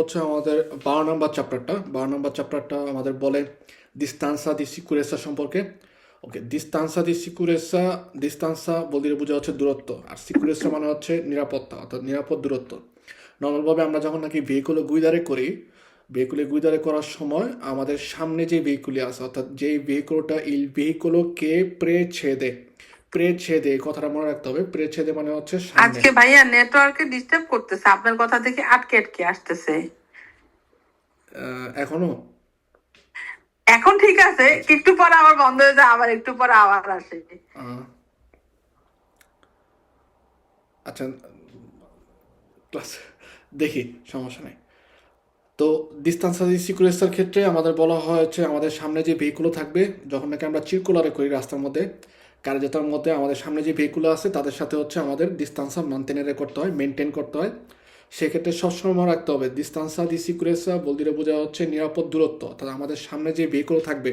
হচ্ছে আমাদের 12 নম্বর চ্যাপ্টারটা আমাদের বলে distanza di sicurezza সম্পর্কে। ওকে, distanza বলতে বোঝা হচ্ছে দূরত্ব, আর সিকিউরেসা মানে হচ্ছে নিরাপত্তা, অর্থাৎ নিরাপদ দূরত্ব। নর্মালভাবে আমরা যখন নাকি ভেহিকুলে গুইদারে করি, ভেহিকুলে গুইদারে করার সময় আমাদের সামনে যে ভেহিকুলি আছে, অর্থাৎ যেই ভেহিকুলটা il veicolo che precede, এই কথাটা মনে রাখতে হবে। প্রেছেদে মানে হচ্ছে সামনে। আজকে ভাইয়া নেটওয়ার্কে ডিস্টার্ব করতেছে, আপনার কথা দেখে আটকে আটকে আসতেছে। এখনো এখন ঠিক আছে, একটু পরে আবার বন্ধ হয়ে যায়, আবার একটু পরে আবার আসে। আচ্ছা, ক্লাস দেখি, সমস্যা নেই। তো ডিস্টান্স সিকিউরেন্সের ক্ষেত্রে আমাদের বলা হয়েছে আমাদের সামনে যে ভেহিকুলও থাকবে, যখন নাকি আমরা চিরকুলারে করি রাস্তার মধ্যে, কার্যতার মধ্যে আমাদের সামনে যে ভেহিকুল আছে তাদের সাথে হচ্ছে আমাদের ডিস্টান্সা মানতেনে করতে হয়, মেনটেন করতে হয়। সেক্ষেত্রে সবসময় মনে রাখতে হবে ডিস্টান্সা দি সিকিউরেন্সা বলতে বোঝা হচ্ছে নিরাপদ দূরত্ব, অর্থাৎ আমাদের সামনে যে ভেহিকুল থাকবে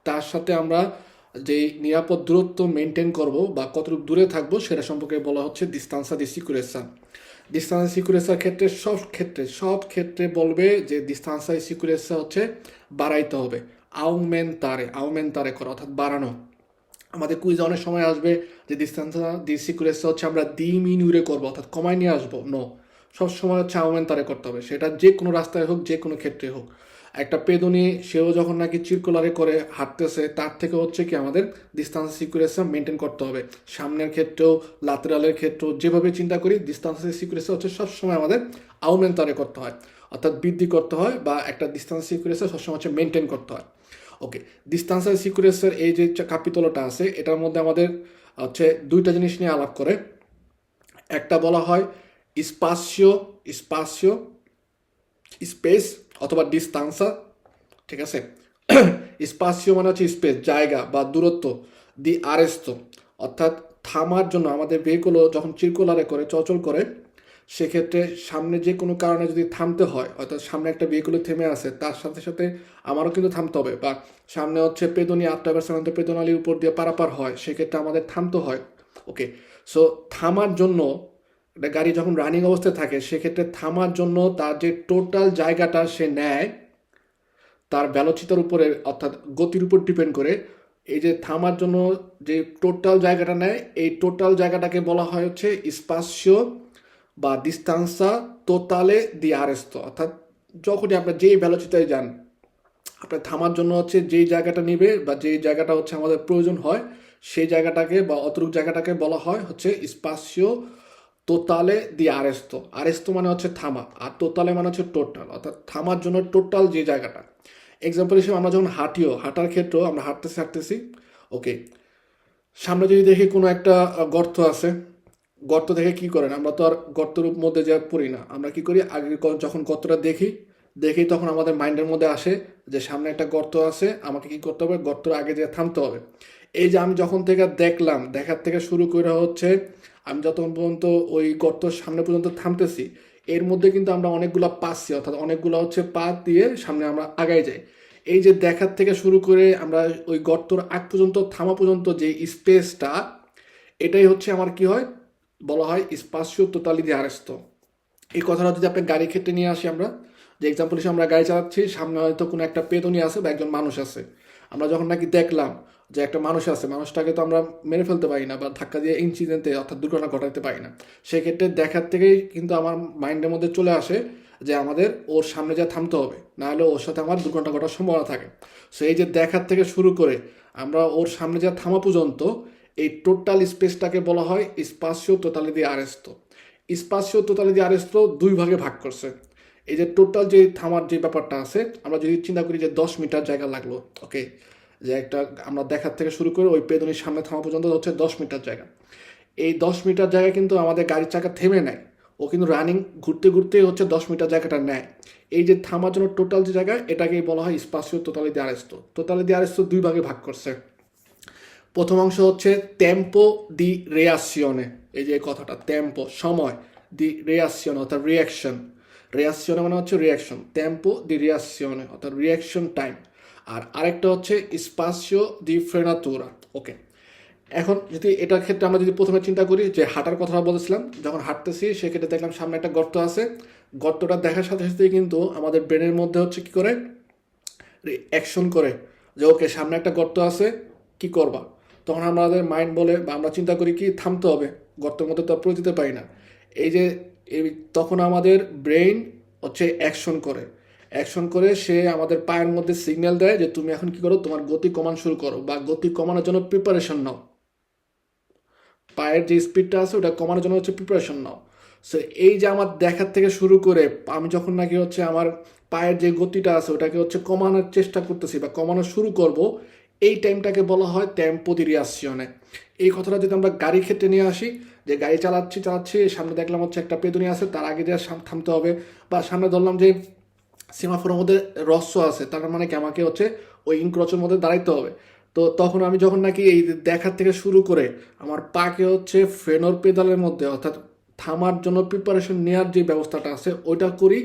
তার সাথে আমরা যে নিরাপদ দূরত্ব মেনটেন করব বা কতটুকু দূরে থাকবো সেটা সম্পর্কে বলা হচ্ছে ডিস্টান্সা দি সিকিউরেন্সা। ডিস্টান্স সিকিউরেন্সার ক্ষেত্রে সব ক্ষেত্রে বলবে যে ডিস্টান্সা সিকিউরেন্সা হচ্ছে বাড়াইতে হবে, আউমেন্টারে করা, অর্থাৎ বাড়ানো। আমাদের কুইজে অনেক সময় আসবে যে ডিস্টান্সা দি সিকিউরেন্সা হচ্ছে আমরা ডিমিনিউরে করবো, অর্থাৎ কমায় নিয়ে আসবো। নো, সবসময় হচ্ছে আউমেন্টারে করতে হবে, সেটা যে কোনো রাস্তায় হোক, যে কোনো ক্ষেত্রে হোক। একটা পেদনী সেও যখন নাকি চিরকুলারে করে হাঁটতেছে, তার থেকে হচ্ছে কি আমাদের ডিস্টান্স সিকিউরেন্সা মেনটেন করতে হবে। সামনের ক্ষেত্রেও, লাতেরালের ক্ষেত্রেও যেভাবে চিন্তা করি, ডিস্টান্স সিকিউরেন্সা হচ্ছে সবসময় আমাদের আউমেন্টারে করতে হয়, অর্থাৎ বৃদ্ধি করতে হয়, বা একটা ডিস্টান্স সিকিউরেন্সা সবসময় হচ্ছে মেনটেন করতে হয়। ওকে, ডিস্টান্স সিকিউরেন্সের এই যে কাপিতলটা আছে, এটার মধ্যে আমাদের হচ্ছে দুইটা জিনিস নিয়ে আলাপ করে। একটা বলা হয় স্পাসিও স্পাসিও স্পেস অথবা ডিস্টান্সা, ঠিক আছে। স্পাসিও মানে হচ্ছে স্পেস, জায়গা বা দূরত্ব। দি আরেস্তো অর্থাৎ থামার জন্য আমাদের ভেহিকুলও যখন চিরকুলারে করে চলাচল করে, সেক্ষেত্রে সামনে যে কোনো কারণে যদি থামতে হয়, অর্থাৎ সামনে একটা ভেহিকুলে থেমে আছে, তার সাথে সাথে আমারও কিন্তু থামতে হবে, বা সামনে হচ্ছে পেদনী আত্মাবের পেদনালির উপর দিয়ে পারাপার হয়, সেক্ষেত্রে আমাদের থামতে হয়। ওকে, সো থামার জন্য একটা গাড়ি যখন রানিং অবস্থায় থাকে, সেক্ষেত্রে থামার জন্য তার যে টোটাল জায়গাটা সে নেয় তার ভ্যালোসিটির উপরে, অর্থাৎ গতির উপর ডিপেন্ড করে। এই যে থামার জন্য যে টোটাল জায়গাটা নেয়, এই টোটাল জায়গাটাকে বলা হয় হচ্ছে স্পাসিও বা ডিস্টান্সা টোটালে দি আরেস্তো। অর্থাৎ যখনই আপনার যেই ভ্যালোসিটিতে যান, আপনার থামার জন্য হচ্ছে যেই জায়গাটা নিবে বা যেই জায়গাটা হচ্ছে আমাদের প্রয়োজন হয়, সেই জায়গাটাকে বা অতটুকু জায়গাটাকে বলা হয় হচ্ছে স্পাসিও টোটালে দি আরেস্তো। আরেস্তো মানে হচ্ছে থামা, আর টোটালে মানে হচ্ছে টোটাল, অর্থাৎ থামার জন্য টোটাল যে জায়গাটা। এক্সাম্পল হিসেবে আমরা যখন হাঁটার ক্ষেত্রেও আমরা হাঁটতেছি, ওকে, সামনে যদি দেখি কোনো একটা গর্ত আছে, গর্ত দেখে কি করেন, আমরা তো আর গর্তের মধ্যে যা পড়ি না, আমরা কি করি আগে যখন গর্তটা দেখি তখন আমাদের মাইন্ডের মধ্যে আসে যে সামনে একটা গর্ত আছে, আমাকে কি করতে হবে, গর্তের আগে যে থামতে হবে। এই যে আমি যখন থেকে দেখলাম, দেখার থেকে শুরু করে হচ্ছে আমি যতক্ষণ পর্যন্ত ওই গর্তর সামনে পর্যন্ত থামতেছি, এর মধ্যে কিন্তু আমরা অনেকগুলো পাচ্ছি, অর্থাৎ অনেকগুলো হচ্ছে পা দিয়ে সামনে আমরা আগাই যাই। এই যে দেখার থেকে শুরু করে আমরা ওই গর্তর আগ পর্যন্ত থামা পর্যন্ত যে স্পেসটা, এটাই হচ্ছে আমার কি হয়, বলা হয় স্পাসিও টোটালি দি আরেস্তো। এই কথাটা যদি আপনি গাড়ির ক্ষেত্রে নিয়ে আসি, আমরা যে এক্সাম্পল হিসেবে আমরা গাড়ি চালাচ্ছি, সামনে হয়তো কোনো একটা পেতনি আছে বা একজন মানুষ আছে, আমরা যখন নাকি দেখলাম যে একটা মানুষ আছে, মানুষটাকে তো আমরা মেরে ফেলতে পারি না বা ধাক্কা দিয়ে ইনসিডেন্টে অর্থাৎ দুর্ঘটনা ঘটাতে পারি না। সেক্ষেত্রে দেখার থেকেই কিন্তু আমার মাইন্ডের মধ্যে চলে আসে যে আমাদের ওর সামনে যা থামতে হবে, নাহলে ওর সাথে আমার দুর্ঘটনা ঘটার সম্ভাবনা থাকে। সো এই যে দেখার থেকে শুরু করে আমরা ওর সামনে যা থামা পর্যন্ত, এই টোটাল স্পেসটাকে বলা হয় স্পাসিও টোটালি দি আরেস্তো। স্পাসিও টোটালি দি আরেস্তো দুই ভাগে ভাগ করছে। এই যে টোটাল যে থামার যে ব্যাপারটা আছে, আমরা যদি চিন্তা করি যে 10 মিটার জায়গা লাগলো, ওকে, যে একটা আমরা দেখার থেকে শুরু করে ওই পেদনির সামনে থামা পর্যন্ত হচ্ছে 10 মিটার জায়গা। এই 10 মিটার জায়গা কিন্তু আমাদের গাড়ির চাকা থেমে নেয়, ও কিন্তু রানিং ঘুরতে ঘুরতে হচ্ছে 10 মিটার জায়গাটা নেয়। এই যে থামার জন্য টোটাল যে জায়গা, এটাকেই বলা হয় স্পাসিও টোটালি দি আরেস্তো। টোটালি দি আরেস্তো দুই ভাগে ভাগ করছে। প্রথম অংশ হচ্ছে টেম্পো দি রিয়াকশনে, এই যে কথাটা টেম্পো সময়, দি রিয়াকশন অর্থাৎ রিয়াকশন, রিয়াকশনে মানে হচ্ছে রিয়াকশন, টেম্পো দি রিয়াকশনে অর্থাৎ রিয়াকশন টাইম। আর আরেকটা হচ্ছে স্পাসিও দি ফ্রেনাতুরা। ওকে, এখন যদি এটার ক্ষেত্রে আমরা যদি প্রথমে চিন্তা করি যে হাঁটার কথা বলেছিলাম, যখন হাঁটতেছি সেক্ষেত্রে দেখলাম সামনে একটা গর্ত আছে, গর্তটা দেখার সাথে সাথে কিন্তু আমাদের ব্রেনের মধ্যে হচ্ছে কি করে অ্যাকশন করে যে ওকে সামনে একটা গর্ত আছে, কি করবা? তখন আমাদের মাইন্ড বলে বা আমরা চিন্তা করি কি থামতে হবে, গর্তের মধ্যে তো পড়ে যেতে পারি না। এই যে এই তখন আমাদের ব্রেইন হচ্ছে অ্যাকশন করে সে আমাদের পায়ের মধ্যে সিগন্যাল দেয় যে তুমি এখন কি করো, তোমার গতি কমানো শুরু করো বা গতি কমানোর জন্য প্রিপারেশন নাও। পায়ের যে স্পিডটা আছে ওটা কমানোর জন্য হচ্ছে প্রিপারেশন নাও। সো এই যে আমার দেখার থেকে শুরু করে আমি যখন নাকি হচ্ছে আমার পায়ের যে গতিটা আছে ওটাকে হচ্ছে কমানোর চেষ্টা করতেছি বা কমানো শুরু করব, এই টাইমটাকে বলা হয় টেম্পো দি রিয়াসিওনে। এই কথাটা যদি আমরা গাড়ি ক্ষেত্রে নিয়ে আসি, যে গাড়ি চালাচ্ছি সামনে দেখলাম হচ্ছে একটা পেদুনি আছে, তার আগে যে থামতে হবে, বা সামনে ধরলাম যে সেমাফোরের মধ্যে রস্য আছে, তার মানে কি আমাকে হচ্ছে ওই ইনক্রচের মধ্যে দাঁড়াইতে হবে। তো তখন আমি যখন নাকি এই দেখার থেকে শুরু করে আমার পাকে হচ্ছে ফ্রেনোর পেদালের মধ্যে অর্থাৎ থামার জন্য প্রিপারেশন নেওয়ার যে ব্যবস্থাটা আছে ওইটা করি,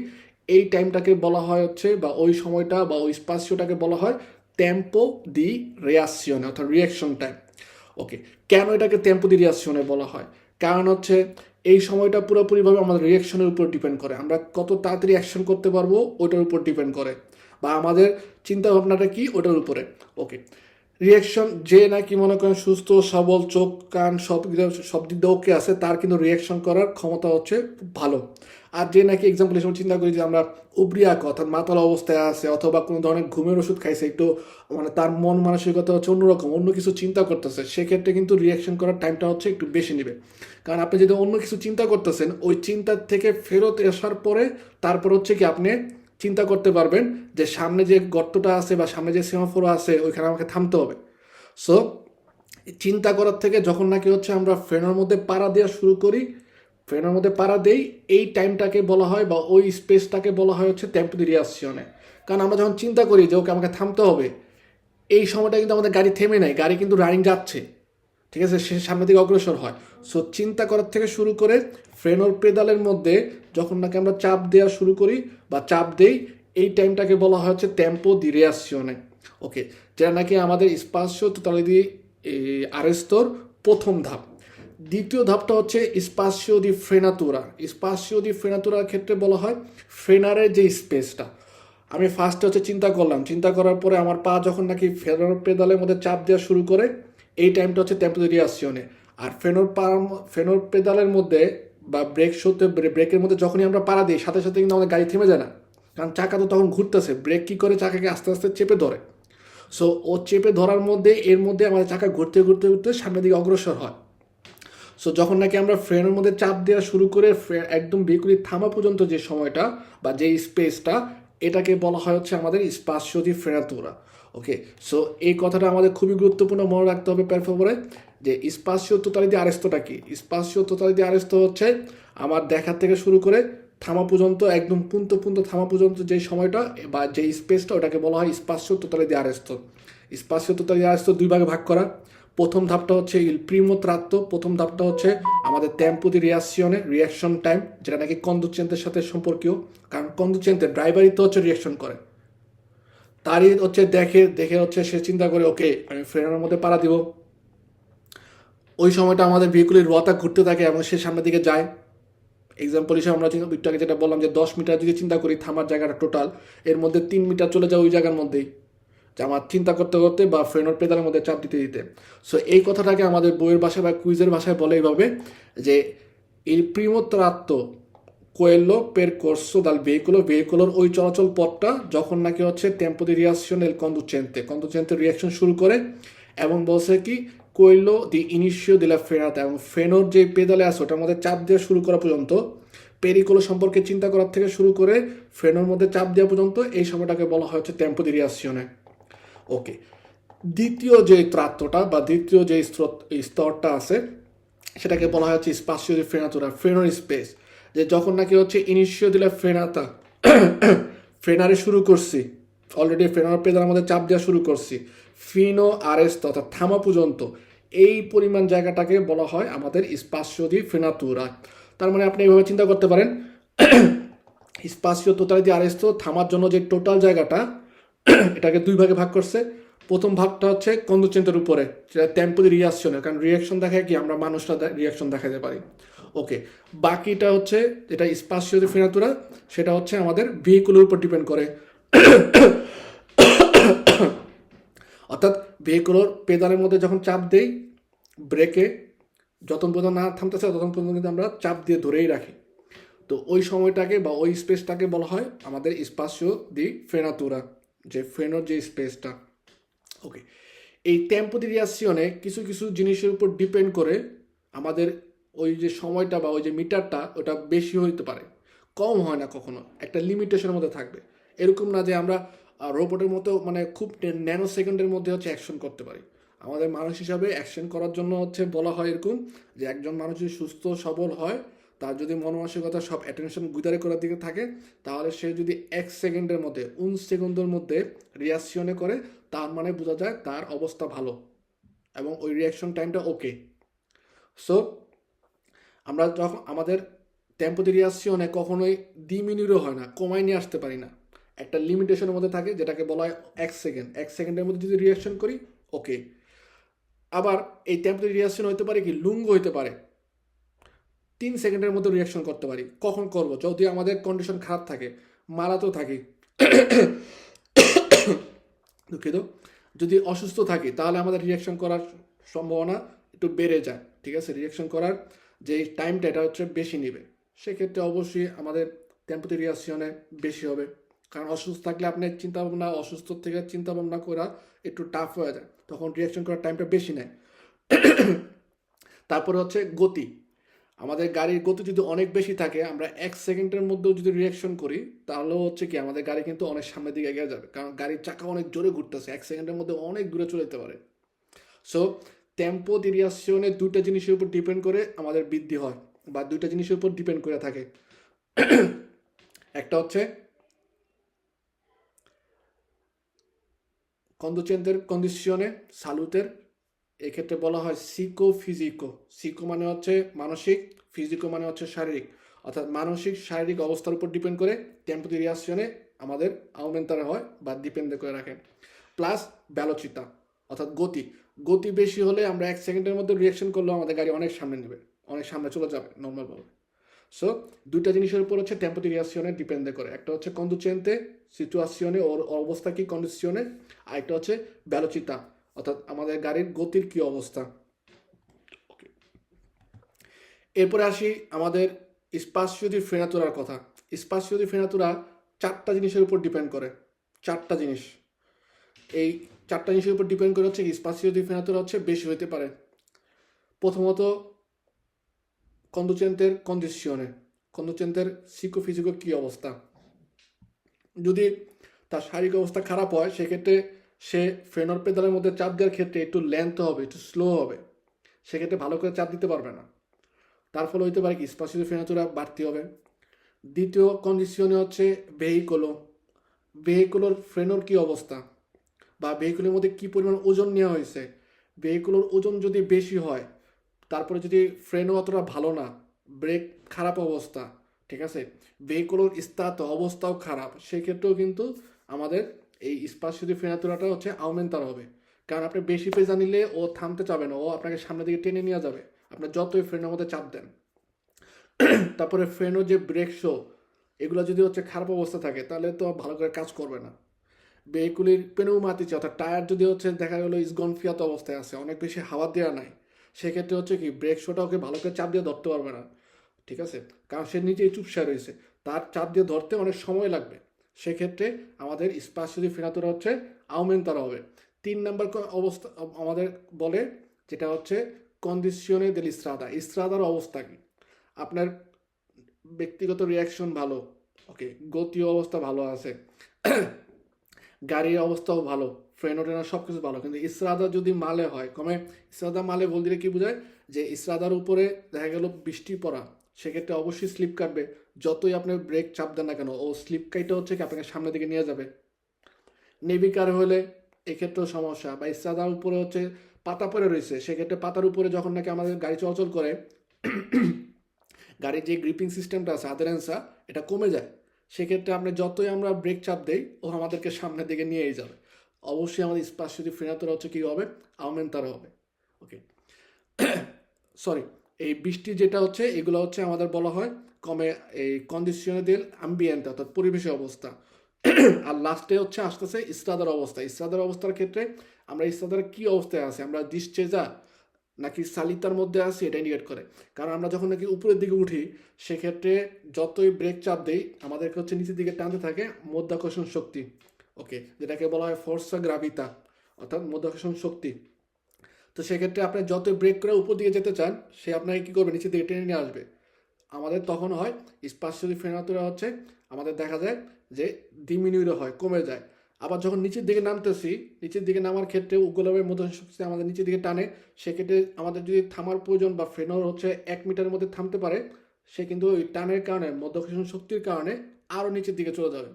এই টাইমটাকে বলা হয় হচ্ছে বা ওই সময়টা বা ওই স্পাসিওটাকে বলা হয় টেম্পো দি রিয়াকশনে অর্থাৎ রিয়াকশন টাইম। ওকে, কেন এটাকে টেম্পো দি রিয়াকশনে বলা হয়? কারণ হচ্ছে এই সময়টা পুরোপুরিভাবে আমাদের রিয়াকশনের উপর ডিপেন্ড করে, আমরা কত তাড়াতাড়ি অ্যাকশন করতে পারবো ওটার উপর ডিপেন্ড করে, বা আমাদের চিন্তা ভাবনাটা কি ওটার উপরে। ওকে, রিয়াকশন যে নাকি মনে করেন সুস্থ সবল চোখ কান সব দিক দিয়ে ওকে আছে, তার কিন্তু রিয়াকশন করার ক্ষমতা হচ্ছে খুব ভালো। আর যে নাকি এক্সাম্পল হিসেবে চিন্তা করি যে আমরা উবরিয়াক অর্থাৎ মাতাল অবস্থায় আছে অথবা কোনো ধরনের ঘুমের ওষুধ খাইছে, একটু মানে তার মন মানসিকতা হচ্ছে অন্যরকম, অন্য কিছু চিন্তা করতেছে, সেক্ষেত্রে কিন্তু রিয়াকশন করার টাইমটা হচ্ছে একটু বেশি নেবে। কারণ আপনি যদি অন্য কিছু চিন্তা করতেছেন ওই চিন্তার থেকে ফেরত আসার পরে তারপর হচ্ছে কি আপনি চিন্তা করতে পারবেন যে সামনে যে গর্তটা আছে বা সামনে যে সেমাফোর আছে ওইখানে আমাকে থামতে হবে। সো চিন্তা করার থেকে যখন নাকি হচ্ছে আমরা ফ্রেনের মধ্যে পাড়া দেওয়া শুরু করি, ফ্রেনের মধ্যে পাড়া দেই, এই টাইমটাকে বলা হয় বা ওই স্পেসটাকে বলা হয় হচ্ছে টেম্পো দি রিয়াকশনে। কারণ আমরা যখন চিন্তা করি যে ওকে আমাকে থামতে হবে, এই সময়টা কিন্তু আমাদের গাড়ি থেমে নেয়, গাড়ি কিন্তু রানিং যাচ্ছে, ঠিক আছে, সে সামনের দিকে অগ্রসর হয়। সো চিন্তা করার থেকে শুরু করে ফ্রেনোর পেদালের মধ্যে যখন নাকি আমরা চাপ দেওয়া শুরু করি বা চাপ দেই, এই টাইমটাকে বলা হয় হচ্ছে টেম্পো দি রিয়াকশনে। ওকে, যেটা নাকি আমাদের স্পাসিও টোটালি আরেস্তোর প্রথম ধাপ। দ্বিতীয় ধাপটা হচ্ছে স্পাসিও দি ফ্রেনাতুরা। স্পাসিও দি ফ্রেনাতুরার ক্ষেত্রে বলা হয় ফ্রেনারের যে স্পেসটা। আমি ফার্স্টে হচ্ছে চিন্তা করলাম, চিন্তা করার পরে আমার পা যখন নাকি ফ্রেনোর পেদালের মধ্যে চাপ দেওয়া শুরু করে, এই টাইমটা হচ্ছে টেম্পো দি রিয়াকশনে। আর ফ্রেনোর পেদালের মধ্যে বা ব্রেকের মধ্যে যখনই আমরা পাড়া দিই সাথে সাথে কিন্তু আমাদের গাড়ি থেমে যায় না, কারণ চাকা তো তখন ঘুরতেছে, ব্রেক কী করে চাকাকে আস্তে আস্তে চেপে ধরে। সো ও চেপে ধরার মধ্যে এর মধ্যে আমাদের চাকা ঘুরতে ঘুরতে ঘুরতে সামনের দিকে অগ্রসর হয়। সো যখন নাকি আমরা ফ্রেনের মধ্যে চাপ দেওয়া শুরু করে একদম ভেহিকুলি থামা পর্যন্ত যে সময়টা বা যে স্পেসটা, এটাকে বলা হয় হচ্ছে আমাদের স্পাসিও দি ফ্রেনাতুরা। ওকে, সো এই কথাটা আমাদের খুবই গুরুত্বপূর্ণ মনে রাখতে হবে পেরফেভরে, যে স্পাসিও টোটালি দি আরেস্তোটা কি। স্পাসিও টোটালি দি আরেস্তো হচ্ছে আমার দেখার থেকে শুরু করে থামা পর্যন্ত, একদম পুন্ত থামা পর্যন্ত যে সময়টা বা যে স্পেসটা, ওটাকে বলা হয় স্পাসিও টোটালি দি আরেস্তো। স্পাসিও টোটালি দি আরেস্তো দুই ভাগে ভাগ করা। প্রথম ধাপটা হচ্ছে ইল প্রিমো ট্রাত্তো, প্রথম ধাপটা হচ্ছে আমাদের টেম্পো দি রিয়াকশনে, রিয়াকশন টাইম, যেটা নাকি কন্ডুচেন্টের সাথে সম্পর্কীয়। কারণ কন্ডুচেন্টের ড্রাইভারই তো হচ্ছে রিয়াকশন করে, তারই হচ্ছে দেখে দেখে হচ্ছে সে চিন্তা করে ওকে আমি ফ্রেনের মধ্যে পাড়া দিব। ওই সময়টা আমাদের ভেহিকুলের রতা ঘুরতে থাকে এবং সে সামনের দিকে যায়। এক্সাম্পল হিসেবে আমরা একটু আগে যেটা বললাম যে 10 মিটার যদি চিন্তা করি থামার জায়গাটা টোটাল, এর মধ্যে 3 মিটার চলে যায় ওই জায়গার মধ্যেই, যে আমার চিন্তা করতে করতে বা ফ্রেনোর পেদালের মধ্যে চাপ দিতে দিতে। সো এই কথাটাকে আমাদের বইয়ের ভাষায় বা কুইজের ভাষায় বলে এইভাবে যে il primo tratto quello percorso dal vehiculoর ওই চলাচল পথটা যখন নাকি হচ্ছে টেম্পো দি রিয়াকশন এল কন্ডুচেন্টের রিয়াকশন শুরু করে, এবং বলছে কি কোয়েলো দি ইনিশিও দিলা ফ্রেনাতা, এবং ফ্রেনোর যে পেদালে আছে ওটার মধ্যে চাপ দেওয়া শুরু করা পর্যন্ত, পেরিকোলো সম্পর্কে চিন্তা করার থেকে শুরু করে ফ্রেনোর মধ্যে চাপ দেওয়া পর্যন্ত, এই সময়টাকে বলা হয় হচ্ছে টেম্পো দি রিয়াকশনে। ওকে, দ্বিতীয় যে ত্রাত্তটা বা দ্বিতীয় যে স্তরটা আছে সেটাকে বলা হয় হচ্ছে স্পাসিও দি ফ্রেনাতুরা, ফ্রেনোর স্পেস। যে যখন নাকি হচ্ছে ইনিশিও দিলা ফ্রেনাতা, ফ্রেনারে শুরু করছি, অলরেডি ফ্রেনার পেদালের মধ্যে চাপ দেওয়া শুরু করছি, ফিনো আরেস্ত অর্থাৎ থামা পর্যন্ত, এই পরিমাণ জায়গাটাকে বলা হয় আমাদের স্পাসিও দি ফ্রেনাতুরা। তার মানে আপনি এইভাবে চিন্তা করতে পারেন স্পাসিও টোটালি দি আরেস্তো থামার জন্য যে টোটাল জায়গাটা, এটাকে দুই ভাগে ভাগ করছে। প্রথম ভাগটা হচ্ছে কন্দুচেন্টের উপরে, যেটা টেম্পো দি রিয়াকশনের, কারণ রিয়াকশন দেখায় কি আমরা মানুষরা রিয়াকশন দেখাতে পারি। ওকে, বাকিটা হচ্ছে যেটা স্পাসিও দি ফিনাতুরা, সেটা হচ্ছে আমাদের ভেহিকুলের উপর ডিপেন্ড করে। অর্থাৎ ভেহিকুলের পেদালের মধ্যে যখন চাপ দেই ব্রেকে, যতক্ষণ পর্যন্ত না থামতেছে ততক্ষণ পর্যন্ত কিন্তু আমরা চাপ দিয়ে ধরেই রাখি। তো ওই সময়টাকে বা ওই স্পেসটাকে বলা হয় আমাদের স্পাসিও দি ফ্রেনাতুরা, যে ফ্রেনোর যে স্পেসটা। ওকে, এই টেম্পো দি রিয়াকশনে কিছু কিছু জিনিসের উপর ডিপেন্ড করে আমাদের ওই যে সময়টা বা ওই যে মিটারটা ওটা বেশি হইতে পারে, কম হয় না কখনো, একটা লিমিটেশনের মধ্যে থাকবে। এরকম না যে আমরা রোবটের মতো মানে খুব ন্যানো সেকেন্ডের মধ্যে হচ্ছে অ্যাকশন করতে পারি। আমাদের মানুষ হিসাবে অ্যাকশন করার জন্য হচ্ছে বলা হয় এরকম যে একজন মানুষ যদি সুস্থ সবল হয়, তার যদি মন মানসিকতা সব অ্যাটেনশন গুদারে করার দিকে থাকে, তাহলে সে যদি 1 সেকেন্ডের মধ্যে 19 সেকেন্ডের মধ্যে রিয়াকশনে করে, তার মানে বোঝা যায় তার অবস্থা ভালো এবং ওই রিয়াকশন টাইমটা ওকে। সো আমরা যখন আমাদের টেম্পো দি রিয়াকশনে কখনোই 2 মিনিটও হয় না, কমাই নিয়ে আসতে পারি না, একটা লিমিটেশনের মধ্যে থাকে যেটাকে বলা হয় 1 সেকেন্ড। 1 সেকেন্ডের মধ্যে যদি রিয়াকশন করি ওকে। আবার এই টেম্পো দি রিয়াকশন হতে পারে কি লুঙ্গ হতে পারে, 3 সেকেন্ডের মধ্যে রিয়াকশন করতে পারি। কখন করব? যদি আমাদের কন্ডিশন খারাপ থাকে, মারাতেও থাকি, দুঃখিত, যদি অসুস্থ থাকি, তাহলে আমাদের রিয়াকশন করার সম্ভাবনা একটু বেড়ে যায়। ঠিক আছে, রিয়াকশন করার যে টাইমটা এটা হচ্ছে বেশি নেবে। সেক্ষেত্রে অবশ্যই আমাদের টেম্পো দি রিয়াকশনে বেশি হবে, কারণ অসুস্থ থাকলে আপনার চিন্তাভাবনা, অসুস্থ থেকে চিন্তাভাবনা করা একটু টাফ হয়ে যায়, তখন রিয়াকশন করার টাইমটা বেশি নেয়। তারপরে হচ্ছে গতি। আমাদের গাড়ির গতি যদি অনেক বেশি থাকে, আমরা 1 সেকেন্ডের মধ্যেও যদি রিয়াকশন করি, তাহলেও হচ্ছে কি আমাদের গাড়ি কিন্তু অনেক সামনের দিকে এগিয়ে যাবে, কারণ গাড়ির চাকা অনেক জোরে ঘুরতেছে, 1 সেকেন্ডের মধ্যে অনেক দূরে চলে যেতে পারে। সো টেম্পো দি রিয়াকশনে দুইটা জিনিসের উপর ডিপেন্ড করে আমাদের বৃদ্ধি হয়, বা দুইটা জিনিসের উপর ডিপেন্ড করে থাকে। একটা হচ্ছে কন্দুচেন্তের কন্ডিশনে, সালুতের, এক্ষেত্রে বলা হয় সিকো ফিজিকো। সিকো মানে হচ্ছে মানসিক, ফিজিকো মানে হচ্ছে শারীরিক। অর্থাৎ মানসিক শারীরিক অবস্থার উপর ডিপেন্ড করে টেম্পো দি রিয়াকশনে আমাদের আউমেন্টার হয় বা ডিপেন্ড করে রাখে। প্লাস ভ্যালোচিতা, অর্থাৎ গতি। গতি বেশি হলে আমরা 1 সেকেন্ডের মধ্যে রিয়াকশন করলেও আমাদের গাড়ি অনেক সামনে নেবে, অনেক সামনে চলে যাবে নর্মালভাবে। সো দুইটা জিনিসের উপর হচ্ছে টেম্পো দি রিয়াকশনে ডিপেন্ড করে। একটা হচ্ছে কন্দুচেন্তে সিচুয়াশনে, ওর অবস্থা কি কন্ডিশনে, আর একটা হচ্ছে ভ্যালোচিতা, অর্থাৎ আমাদের গাড়ির গতির কি অবস্থা। এরপরে আসি আমাদের স্পাসিও দি ফ্রেনাতুরার কথা। স্পাসিও দি ফ্রেনাতুরা 4টা জিনিসের উপর ডিপেন্ড করে। 4টা জিনিস, এই 4টা জিনিসের উপর ডিপেন্ড করে হচ্ছে স্পাসিও দি ফ্রেনাতুরা হচ্ছে বেশি হতে পারে। প্রথমত কন্দুচেন্তের কন্ডিশনে, কন্দুচেন্তের সিকোফিজিকো কী অবস্থা। যদি তার শারীরিক অবস্থা খারাপ হয়, সেক্ষেত্রে সে ফ্রেনর পেদালের মধ্যে চাপ দেওয়ার ক্ষেত্রে একটু লেন্থ হবে, একটু স্লো হবে, সেক্ষেত্রে ভালো করে চাপ দিতে পারবে না। তার ফলে হইতে পারে কি স্পাসিও দি ফ্রেনাতুরা বাড়তি হবে। দ্বিতীয় কন্ডিশনে হচ্ছে ভেহিকোলো, ভেহিকোলোর ফ্রেনোর কী অবস্থা, বা ভেহিকলের মধ্যে কী পরিমাণ ওজন নেওয়া হয়েছে। ভেহিকলের ওজন যদি বেশি হয়, তারপরে যদি ফ্রেনও অতটা ভালো না, ব্রেক খারাপ অবস্থা, ঠিক আছে, ভেহিকলের স্থাত অবস্থাও খারাপ, সেক্ষেত্রেও কিন্তু আমাদের এই স্পাসিও দি ফ্রেনাতুরাটা হচ্ছে আউমেন্টার হবে। কারণ আপনি বেশি পেজা নিলে ও থামতে চাবে না, ও আপনাকে সামনের দিকে টেনে নিয়ে যাবে, আপনার যতই ফ্রেনের মধ্যে চাপ দেন। তারপরে ফ্রেনও যে ব্রেক শো, এগুলো যদি হচ্ছে খারাপ অবস্থা থাকে, তাহলে তো ভালো করে কাজ করবে না। ভেহিকুলের পেনৌমাতিক, অর্থাৎ টায়ার যদি হচ্ছে দেখা গেলো ইসগনফিয়াত অবস্থায় আছে, অনেক বেশি হাওয়া দেওয়া নাই, সেক্ষেত্রে হচ্ছে কি ব্রেক শোটা ওকে ভালো করে চাপ দিয়ে ধরতে পারবে না। ঠিক আছে, কারণ সে নিজেই চুপসায় রয়েছে, তার চাপ দিয়ে ধরতে অনেক সময় লাগবে। সেক্ষেত্রে আমাদের স্পাসিও দি ফ্রেনাতুরা হচ্ছে আউমেন্টার হবে। 3 নম্বর অবস্থা আমাদের বলে, যেটা হচ্ছে কন্ডিশনে দেল ইস্ত্রাদা। ইস্ত্রাদার অবস্থা কি, আপনার ব্যক্তিগত রিয়াকশন ভালো, ওকে, গতীয় অবস্থা ভালো আছে, গাড়ির অবস্থাও ভালো, ফ্রেনো ট্রেনো সব কিছু ভালো, কিন্তু ইসরাদা যদি মালে হয় কমে, ইসরাদা মালে বল দিলে কি বোঝায়, যে ইসরাদার উপরে দেখা গেল বৃষ্টি পড়া, সেক্ষেত্রে অবশ্যই স্লিপ কাটবে, যতই আপনি ব্রেক চাপ দেন না কেন, ও স্লিপ কাইটা হচ্ছে কি আপনাকে সামনের দিকে নিয়ে যাবে। নেভিকার হলে এক্ষেত্রেও সমস্যা, বা ইসরাদার উপরে হচ্ছে পাতা পড়ে রয়েছে, সেক্ষেত্রে পাতার উপরে যখন নাকি আমাদের গাড়ি চলাচল করে, গাড়ির যে গ্রিপিং সিস্টেমটা আছে আদারেন্সা, এটা কমে যায়। সেক্ষেত্রে আমরা যতই আমরা ব্রেক চাপ দেই, ও আমাদেরকে সামনের দিকে নিয়েই যাবে। অবশ্যই আমাদের স্পাসিও দি ফ্রেনাতুরা হচ্ছে কি হবে, আউমেন্তারা হবে। ওকে, সরি, এই বৃষ্টি যেটা হচ্ছে এগুলো হচ্ছে আমাদের বলা হয় কমে এই কন্ডিশনে দেল আম্বিয়েন্ট অর্থাৎ পরিবেশের অবস্থা। আর লাস্টে হচ্ছে আসতেছে ইস্তাদার অবস্থা। ইস্তাদার অবস্থার ক্ষেত্রে আমরা ইস্তাদার কি অবস্থায় আছে, আমরা দিশচেজা নাকি সালিতার মধ্যে আছি এটা ইন্ডিকেট করে। কারণ আমরা যখন নাকি উপরের দিকে উঠি সেক্ষেত্রে যতই ব্রেক চাপ দেই আমাদেরকে হচ্ছে নিচের দিকে টানতে থাকে মধ্যাকর্ষণ শক্তি। ওকে, যেটাকে বলা হয় ফোর্সা গ্রাভিতা অর্থাৎ মধ্যাকর্ষণ শক্তি। তো সেক্ষেত্রে আপনি যত ব্রেক করে উপর দিকে যেতে চান সে আপনাকে কী করবে, নিচের দিকে টেনে নিয়ে আসবে। আমাদের তখন হয় স্পাসিওলি ফ্রেনাতুরা হচ্ছে আমাদের দেখা যায় যে ডিমিনিউড হয়, কমে যায়। আবার যখন নিচের দিকে নামতেছি, নিচের দিকে নামার ক্ষেত্রে উগ্রলাভের মধ্যে শক্তি আমাদের নিচের দিকে টানে। সেক্ষেত্রে আমাদের যদি থামার প্রয়োজন বা ফ্রেনর হচ্ছে 1 মিটারের মধ্যে থামতে পারে, সে কিন্তু ওই টানের কারণে মধ্যাকর্ষণ শক্তির কারণে আরও নিচের দিকে চলে যাবে।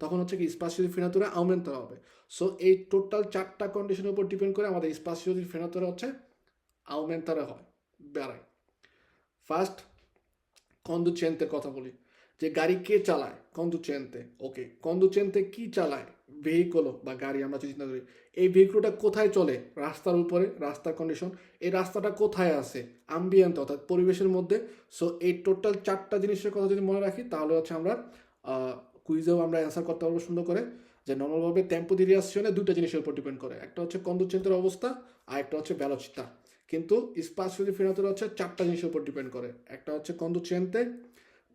তখন হচ্ছে কি স্পাসিওলি ফ্রেনাতুরা আউমেন্ট হবে। সো এই টোটাল 4টা কন্ডিশনের উপর ডিপেন্ড করে আমাদের স্পাসিওলি ফ্রেনাতুরা হচ্ছে আউমেন্টারে হয়, বেড়ায়। ফার্স্ট কন্দুচেন্তের কথা বলি, যে গাড়ি কে চালায়, কন্দুচেন্তে। ওকে, কন্দুচেন্তে কি চালায়, ভেহিকল বা গাড়ি আমরা যদি চিন্তা করি, এই ভেহিকলটা কোথায় চলে, রাস্তার উপরে, রাস্তার কন্ডিশন, এই রাস্তাটা কোথায় আছে, আম্বিয়েন্ট অর্থাৎ পরিবেশের মধ্যে। সো এই টোটাল 4টা জিনিসের কথা যদি মনে রাখি তাহলে হচ্ছে আমরা কুইজেও আমরা অ্যান্সার করতে পারবো সুন্দর করে। যে নর্মালভাবে টেম্পো দি রিয়াকশনে 2টা জিনিসের উপর ডিপেন্ড করে, একটা হচ্ছে কন্দুচেন্তের অবস্থা আর একটা হচ্ছে ভেলোসিটি। কিন্তু স্পাসিও দি ফ্রেনাতুরা হচ্ছে 4টা জিনিসের উপর ডিপেন্ড করে, একটা হচ্ছে কন্দুচেন্তে,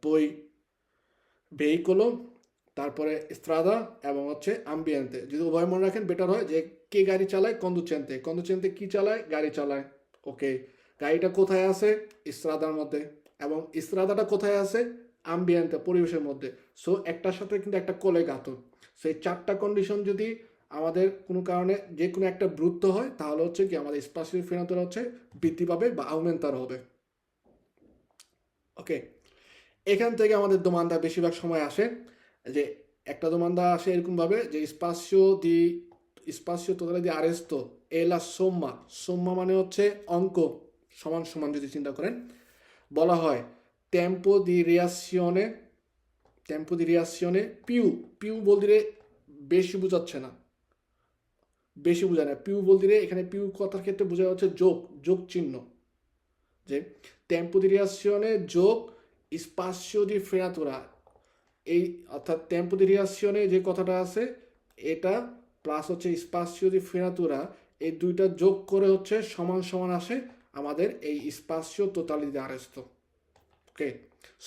পই ভেহিকলো, তারপরে স্ত্রাদা এবং হচ্ছে আম্বিয়েন্তে। যদি উভয় মনে রাখেন বেটার হয় যে কে গাড়ি চালায়, কন্দুচেন্তে। কন্দুচেন্তে কি চালায়, গাড়ি চালায়। ওকে, গাড়িটা কোথায় আছে, স্ত্রাদার মধ্যে, এবং স্ত্রাদাটা কোথায় আছে, আম্বিয়েন্তে পরিবেশের মধ্যে। সো একটার সাথে কিন্তু একটা কোলে গাতো। সো এই 4টা কন্ডিশন যদি আমাদের কোনো কারণে যে কোনো একটা ব্রুত্ব হয় তাহলে হচ্ছে কি আমাদের স্পাসিও ফ্রেনাতুরা হচ্ছে বৃদ্ধি পাবে বা আউমেন্টার হবে। ওকে, এখান থেকে আমাদের দোমানটা বেশিরভাগ সময় আসে যে একটা দোমানটা আসে এরকমভাবে যে স্পাসিও তোতালে দি আরেস্তো এলা সোম্মা। সোম্মা মানে হচ্ছে অঙ্ক, সমান সমান যদি চিন্তা করেন, বলা হয় টেম্পো দি রিয়াসিওনে। টেম্পো দি রিয়াসিওনে পিউ। পিউ বলতে বেশি বোঝাচ্ছে না, বেশি বোঝায় না। পিউ বলতে এখানে পিউ কথার ক্ষেত্রে বোঝা হচ্ছে যোগ, যোগ চিহ্ন। যে টেম্পো দি রিয়াসিওনে যোগ স্পাসিও দি ফ্রেনাতুরা, এই অর্থাৎ টেম্পো দি রিয়াসিওনে যে কথাটা আছে এটা প্লাস হচ্ছে স্পাসিও দি ফ্রেনাতুরা, এই দুইটা যোগ করে হচ্ছে সমান সমান আসে আমাদের এই স্পাসিও তোতালি দি আরেস্তো। ওকে,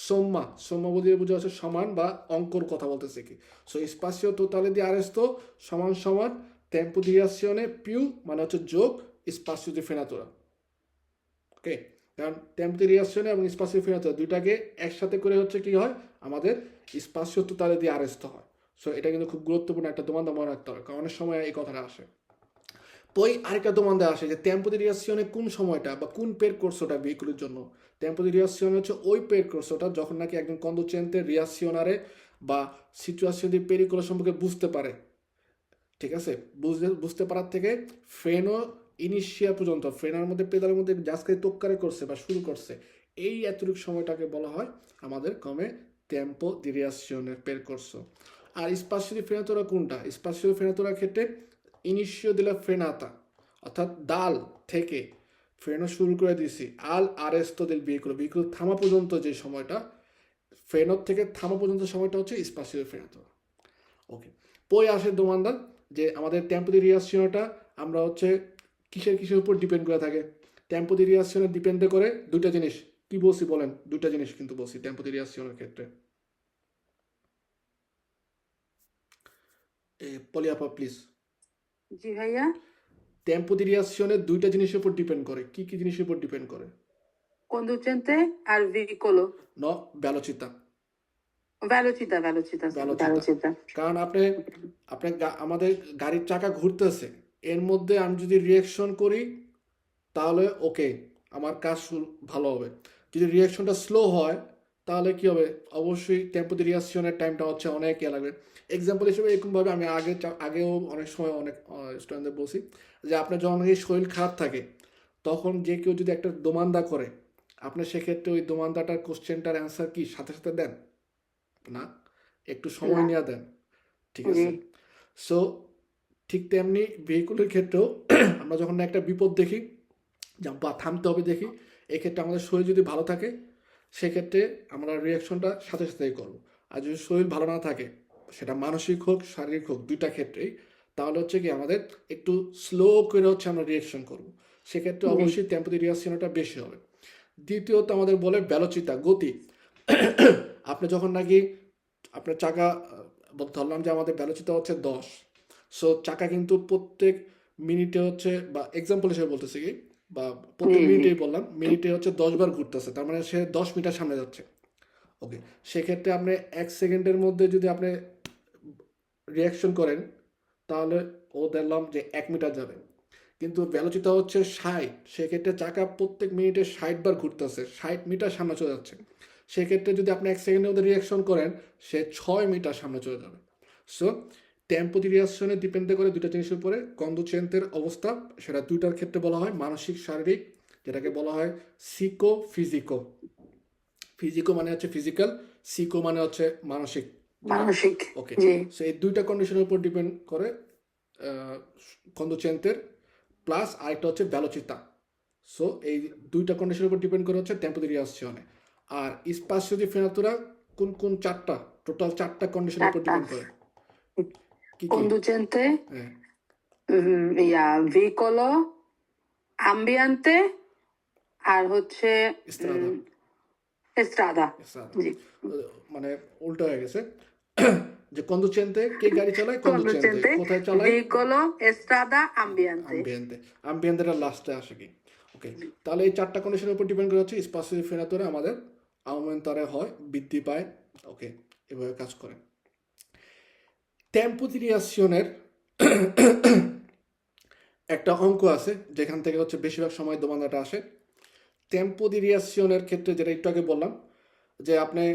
সোম্মা, সোম্মা বলতে বোঝা হচ্ছে সমান বা অঙ্কর কথা বলতেছে কি। সো স্পাসিও তোতালি দি আরেস্তো সমান সমান টেম্পো দি রিয়াসিওনে পিউ মানে হচ্ছে যোগ স্পাসিও দি ফ্রেনাতুরা। ওকে, কারণ টেম্পো দি রিয়াকশনে এবং স্পাসিও ফ্রেনাতুরা দুইটাকে একসাথে করে হচ্ছে কি হয়, আমাদের স্পাসিও তোতালে দিয়ে আরেস্ত হয়। সো এটা কিন্তু খুব গুরুত্বপূর্ণ একটা দোমান্দা মনে রাখতে হবে, কারণ অনেক সময় এই কথাটা আসে। তো এই আরেকটা দোমান্দা আসে যে টেম্পো দি রিয়াকশনে কোন সময়টা বা কোন পের কোর্সটা ভেহিকুলের জন্য। টেম্পো দি রিয়াকশনে হচ্ছে ওই পের কোর্সটা যখন নাকি একজন কন্দুচেন্তে রিয়াকশনারে বা সিচুয়েশন দি পেরিকুলো সম্পর্কে বুঝতে পারে। ঠিক আছে, বুঝতে পারার থেকে ফ্রেনও ইনিশিয়া পর্যন্ত, ফ্রেনার মধ্যে পেদালের মধ্যে জাস্টকে তোক্কারে করছে বা শুরু করছে, এই এতটুকু সময়টাকে বলা হয় আমাদের কমে টেম্পো দি রিয়াকশনের পেরকোর্সো। আর স্পাসিও ফ্রেনাতোরা কোনটা, স্পাসিও ফ্রেনাতোরার ক্ষেত্রে ইনিশিও দিলা ফ্রেনাতা অর্থাৎ দাল থেকে ফ্রেনো শুরু করে দিয়েছি আল আরেস্তো দিল ভেহিকুল থামা পর্যন্ত যে সময়টা, ফ্রেনোর থেকে থামা পর্যন্ত সময়টা হচ্ছে স্পাসিও ফ্রেনাতোরা। ওকে, পরে আসে দোমানদা যে আমাদের টেম্পো দি রিয়াকশনটা আমরা হচ্ছে কিসের উপর ডিপেন্ড করে থাকে। টেম্পো দি রিয়াকশনে ডিপেন্ড করে 2টা জিনিস, কি বলছি বলেন, 2টা জিনিস কিন্তু বলছি টেম্পো দি রিয়াকশনের ক্ষেত্রে। পলিয়াপা প্লিজ। জি ভাইয়া। টেম্পো দি রিয়াকশনে 2টা জিনিসের উপর ডিপেন্ড করে, কি কি জিনিসের উপর ডিপেন্ড করে? কন্দুচেন্তে আর ভেহিকলো। ন ভ্যালোচিতা। ভ্যালোচিতা, ভ্যালোচিতা, ভ্যালোচিতা, ভ্যালোচিতা। কারণ আপনি আপনি আমাদের গাড়ির চাকা ঘুরতেছে, এর মধ্যে আমি যদি রিয়াকশন করি তাহলে ওকে আমার কাজ ভালো হবে। যদি রিয়াকশনটা স্লো হয় তাহলে কি হবে, অবশ্যই টেম্পো দি রিয়াকশনের টাইমটা হচ্ছে অনেক ইয়ে লাগবে। এক্সাম্পল হিসেবে এরকমভাবে আমি আগেও অনেক সময় অনেক স্টুডেন্টদের বলছি যে আপনার যখন এই শরীর খারাপ থাকে তখন যে কেউ যদি একটা দোমান্দা করে আপনি সেক্ষেত্রে ওই দোমান্দাটার কোশ্চেনটার অ্যান্সার কি সাথে সাথে দেন না, একটু সময় না। নিয়ে দেন। ঠিক জি। আছে, সো ঠিক তেমনি ভেহিকুলের ক্ষেত্রেও আমরা যখন একটা বিপদ দেখি বা থামতে হবে দেখি, এক্ষেত্রে আমাদের শরীর যদি ভালো থাকে সেক্ষেত্রে আমরা রিয়াকশনটা সাথে সাথেই করবো। আর যদি শরীর ভালো না থাকে, সেটা মানসিক হোক শারীরিক হোক দুইটা ক্ষেত্রেই, তাহলে হচ্ছে কি আমাদের একটু স্লো করে হচ্ছে আমরা রিয়াকশন করবো। সেক্ষেত্রে জি অবশ্যই টেম্পো দি রিয়াকশনটা বেশি হবে। দ্বিতীয়ত আমাদের বলে ভেলোচিতা, গতি। আপনি যখন নাকি আপনার চাকা ধরলাম যে আমাদের ভেলোচিতা হচ্ছে 10, সো চাকা কিন্তু প্রত্যেক মিনিটে হচ্ছে, বা এক্সাম্পল হিসেবে বলতেছি কি, বা জি প্রত্যেক জি মিনিটেই বললাম, মিনিটে হচ্ছে 10 বার ঘুরতেছে, তার মানে সে 10 মিটার সামনে যাচ্ছে। ওকে, সেক্ষেত্রে আপনি 1 সেকেন্ডের মধ্যে যদি আপনি রিয়াকশন করেন, তাহলে ও দেখলাম যে 1 মিটার যাবে। কিন্তু ভেলোচিতা হচ্ছে 60, সেক্ষেত্রে চাকা প্রত্যেক মিনিটে 60 বার ঘুরতেছে, 60 মিটার সামনে চলে যাচ্ছে। সেক্ষেত্রে যদি আপনি 1 সেকেন্ডের মধ্যে রিয়াকশন করেন, সে 6 মিটার সামনে চলে যাবে। সো টেম্পো দি রিয়াকশনে ডিপেন্ড করে দুইটা জিনিসের উপরে, কন্ডুচেন্টের অবস্থা, সেটা দুইটার ক্ষেত্রে বলা হয় মানসিক শারীরিক, যেটাকে বলা হয় সিকো ফিজিকো। ফিজিকো মানে হচ্ছে ফিজিক্যাল, সিকো মানে হচ্ছে মানসিক, যেটা। মানসিক ওকে, জি সো এই দুইটা কন্ডিশনের উপর ডিপেন্ড করে কন্ডুচেন্টের, প্লাস আরেকটা হচ্ছে ভেলোচিতা। সো এই দুইটা কন্ডিশনের উপর ডিপেন্ড করে হচ্ছে টেম্পো দি রিয়াকশনে। আর স্পাসিও দি ফ্রেনাতুরা কোন কোন চারটা, টোটাল 4টা কন্ডিশনের উপর চারটা ডিপেন্ড করে। কি কি? conducente হ্যাঁ, veicolo ambiente আর হচ্ছে ইস্ত্রাদা, estrada ইস্ত্রাদা। জি মানে উল্টো হয়ে গেছে। যে কন্ডুচেন্তে কে গাড়ি চালায়, কন্ডুচেন্তে conducente কোথায় চালায়, veicolo estrada ambiente আম্বিয়েন্তে, আম্বিয়েন্তেটা লাস্টে আসে কি। ওকে, তাহলে এই 4টা কন্ডিশনের উপর ডিপেন্ড করে হচ্ছে স্পাসিও দি ফ্রেনাতুরা আমাদের আউমেন্টারে হয়, বৃদ্ধি পায়। ওকে, এভাবে কাজ করে। টেম্পো দি রিয়াকশনের একটা অঙ্ক আছে, যেখান থেকে হচ্ছে বেশিরভাগ সময় দোমানাটা আসে। টেম্পো দি রিয়াকশনের ক্ষেত্রে যেটা একটু আগে বললাম, যে আপনি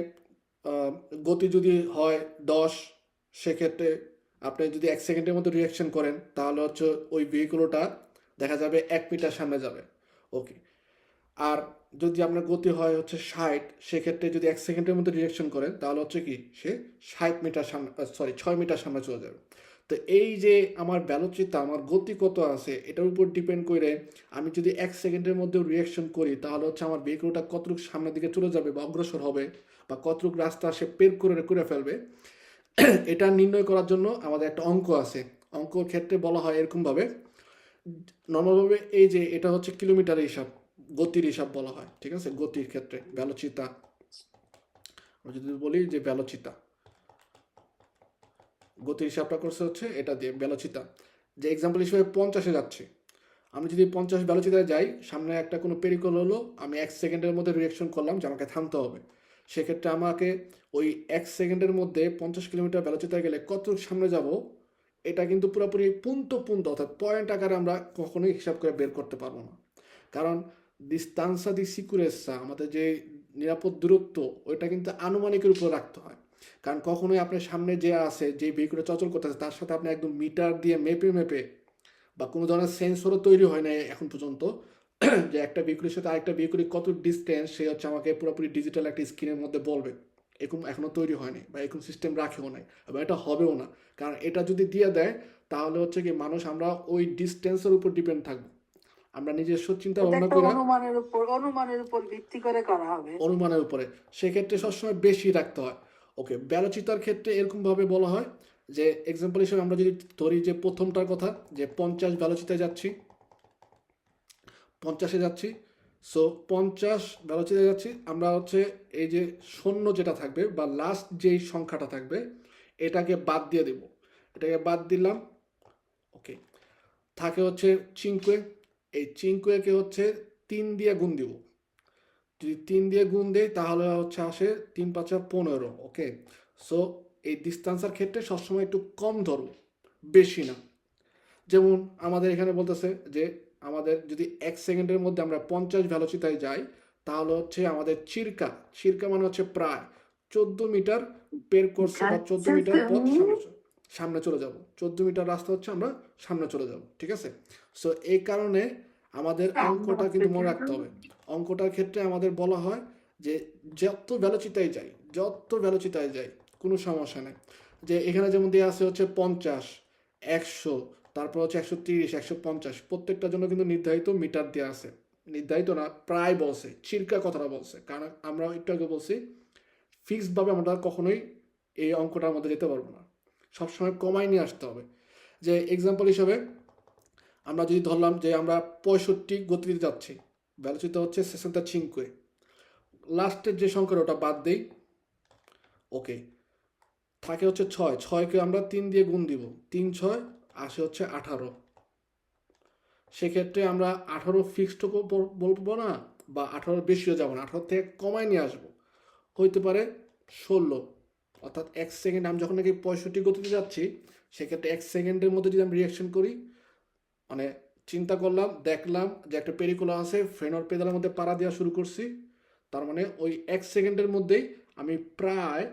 আহ, গতি যদি হয় 10, সেক্ষেত্রে আপনি যদি 1 সেকেন্ডের মধ্যে রিয়াকশন করেন, তাহলে হচ্ছে ওই ভেহিকুলোটা দেখা যাবে 1 মিটার সামনে যাবে। ওকে, আর যদি আপনার গতি হয় হচ্ছে 60, সেক্ষেত্রে যদি 1 সেকেন্ডের মধ্যে রিয়াকশন করেন, তাহলে হচ্ছে কি সে 60 মিটার সামনে, সরি 6 মিটার সামনে চলে যাবে। তো এই যে আমার ভেলোচিতা, আমার গতি কত আছে, এটার উপর ডিপেন্ড করে আমি যদি 1 সেকেন্ডের মধ্যে রিয়াকশন করি, তাহলে হচ্ছে আমার ভেহিকুলটা কতটুকু সামনের দিকে চলে যাবে বা অগ্রসর হবে, বা কতটুকু রাস্তা সে পের করে করে ফেলবে, এটা নির্ণয় করার জন্য আমাদের একটা অঙ্ক আছে। অঙ্কর ক্ষেত্রে বলা হয় এরকমভাবে, নর্মালভাবে এই যে এটা হচ্ছে কিলোমিটারের হিসাব, গতির হিসাব বলা হয়, ঠিক আছে। গতির ক্ষেত্রে ভেলোচিতা, আমরা যদি বলি যে ভেলোচিতা, গতির হিসাবটা করছে হচ্ছে এটা দিয়ে ভেলোচিতা। যে এক্সাম্পল হিসেবে 50-এ যাচ্ছি, আমি যদি 50 ভেলোচিতায় যাই, সামনে একটা কোনো পেরিকল হলো, আমি 1 সেকেন্ডের মধ্যে রিয়াকশন করলাম যে আমাকে থামতে হবে, সেক্ষেত্রে আমাকে ওই 1 সেকেন্ডের মধ্যে 50 কিলোমিটার ভেলোচিতায় গেলে কত সামনে যাব, এটা কিন্তু পুরোপুরি পুন্ত পুন্ত, অর্থাৎ পয়েন্ট আকারে আমরা কখনোই হিসাব করে বের করতে পারবো না। কারণ ডিস্তান্সা দি সিকুরেসা, আমাদের যে নিরাপদ দূরত্ব, ওইটা কিন্তু আনুমানিকের উপর রাখতে হয়। কারণ কখনোই আপনার সামনে যে আছে, যে ভেহিকুলে চলাচল করতেছে, তার সাথে আপনি একদম মিটার দিয়ে মেপে মেপে, বা কোনো ধরনের সেন্সরও তৈরি হয় না এখন পর্যন্ত, যে একটা ভেহিকুলের সাথে আরেকটা ভেহিকুলের কত ডিস্টেন্স, সে হচ্ছে আমাকে পুরোপুরি ডিজিটাল একটা স্ক্রিনের মধ্যে বলবে, এরকম এখনও তৈরি হয়নি, বা এরকম সিস্টেম রাখেও নাই, এবং এটা হবেও না। কারণ এটা যদি দিয়ে দেয়, তাহলে হচ্ছে কি মানুষ আমরা ওই ডিস্টেন্সের উপর ডিপেন্ড থাকবো। আমরা নিজস্ব চিন্তা এটা ভাবনা একটা করে অনুমানের উপর ভিত্তি করে করা হবে অনুমানের উপরে, সেক্ষেত্রে সবসময় বেশি রাখতে হয়। ওকে, ব্যালোচিতার ক্ষেত্রে এরকমভাবে বলা হয়, যে এক্সাম্পল হিসেবে আমরা যদি ধরি যে প্রথমটার কথা, যে 50 ব্যালোচিতায় যাচ্ছি, 50-এ যাচ্ছি, সো 50 ব্যালোচিতায় যাচ্ছি, আমরা হচ্ছে এই যে শূন্য যেটা থাকবে বা লাস্ট যেই সংখ্যাটা থাকবে, এটাকে বাদ দিয়ে দেব, এটাকে বাদ দিলাম। ওকে, থাকে হচ্ছে চিঙ্কুয়ে, এই চিঙ্কুয়েকে হচ্ছে 3 দিয়ে গুণ দিব, যদি 3 দিয়ে গুণ দেই তাহলে হচ্ছে আসে 3×5 = 15। ওকে, সো এই ডিস্টেন্সের ক্ষেত্রে সবসময় একটু কম ধরো, বেশি না। যেমন আমাদের এখানে বলতেছে যে আমাদের যদি 1 সেকেন্ডের মধ্যে আমরা 50 ভেলোচিতায় যাই, তাহলে হচ্ছে আমাদের চিরকা, চিরকা মানে হচ্ছে প্রায় 14 মিটার বের করছে, বা 14 মিটার পথ সামনে চলে যাব, 14 মিটার রাস্তা হচ্ছে আমরা সামনে চলে যাব, ঠিক আছে। সো এই কারণে আমাদের অঙ্কটা কিন্তু মনে রাখতে হবে। অঙ্কটার ক্ষেত্রে আমাদের বলা হয় যে যত ভেলোচিতায় যাই, যত ভেলোচিতায় যাই, কোনো সমস্যা নেই। যে এখানে যেমন দেওয়া আছে হচ্ছে 50, 100, তারপর হচ্ছে 130, 150, প্রত্যেকটার জন্য কিন্তু নির্ধারিত মিটার দেওয়া আছে। নির্ধারিত না, প্রায় বলছে, চিরকা কথাটা বলছে, কারণ আমরা একটু আগে বলছি ফিক্সডভাবে আমরা কখনোই এই অঙ্কটার মধ্যে যেতে পারবো না, সবসময় কমাই নিয়ে আসতে হবে। যে এক্সাম্পল হিসাবে আমরা যদি ধরলাম যে আমরা 65 গতিতে যাচ্ছি, ভ্যালোসিটি হচ্ছে 65, লাস্টের যে সংখ্যাটা ওটা বাদ দেই, ওকে, থাকে হচ্ছে 6, 6কে আমরা 3 দিয়ে গুণ দিব, 3 6 আসে হচ্ছে 18। সেক্ষেত্রে আমরা 18 ফিক্সড বলবো না, বা 18 বেশিও যাবো না, 18 থেকে কমায় নিয়ে আসবো, হইতে পারে 16। অর্থাৎ 1 সেকেন্ড, আমি যখন নাকি 65 গতিতে যাচ্ছি, সেক্ষেত্রে 1 সেকেন্ডের মধ্যে যদি আমি রিয়াকশন করি, মানে চিন্তা করলাম, দেখলাম যে একটা পেরিকুলা আছে, ফ্রেনর পেদালের মধ্যে পাড়া দেওয়া শুরু করছি, তার মানে ওই 1 সেকেন্ডের মধ্যেই আমি প্রায়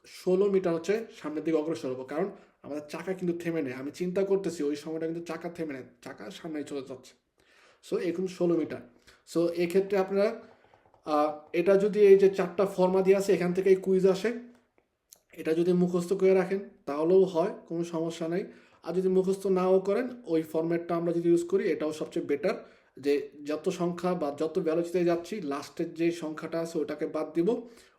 16 মিটার হচ্ছে সামনের দিকে অগ্রসর হবো। কারণ আমাদের চাকা কিন্তু থেমে নেই, আমি চিন্তা করতেছি ওই সময়টা কিন্তু চাকা থেমে নেই, চাকা সামনে চলে যাচ্ছে। সো এখন 16 মিটার। সো এক্ষেত্রে আপনারা এটা যদি এই যে 4টা ফর্মা দিয়ে আছে, এখান থেকে কুইজ আসে, এটা যদি মুখস্থ করে রাখেন তাহলেও হয়, কোনো সমস্যা নেই। আর যদি মুখস্থ নাও করেন, ওই ফরম্যাটটা আমরা যদি ইউজ করি, এটাও সবচেয়ে বেটার। যে যত সংখ্যা বা যত ভ্যালুতে যাচ্ছি, লাস্টের যে সংখ্যাটা আছে ওটাকে বাদ দিব,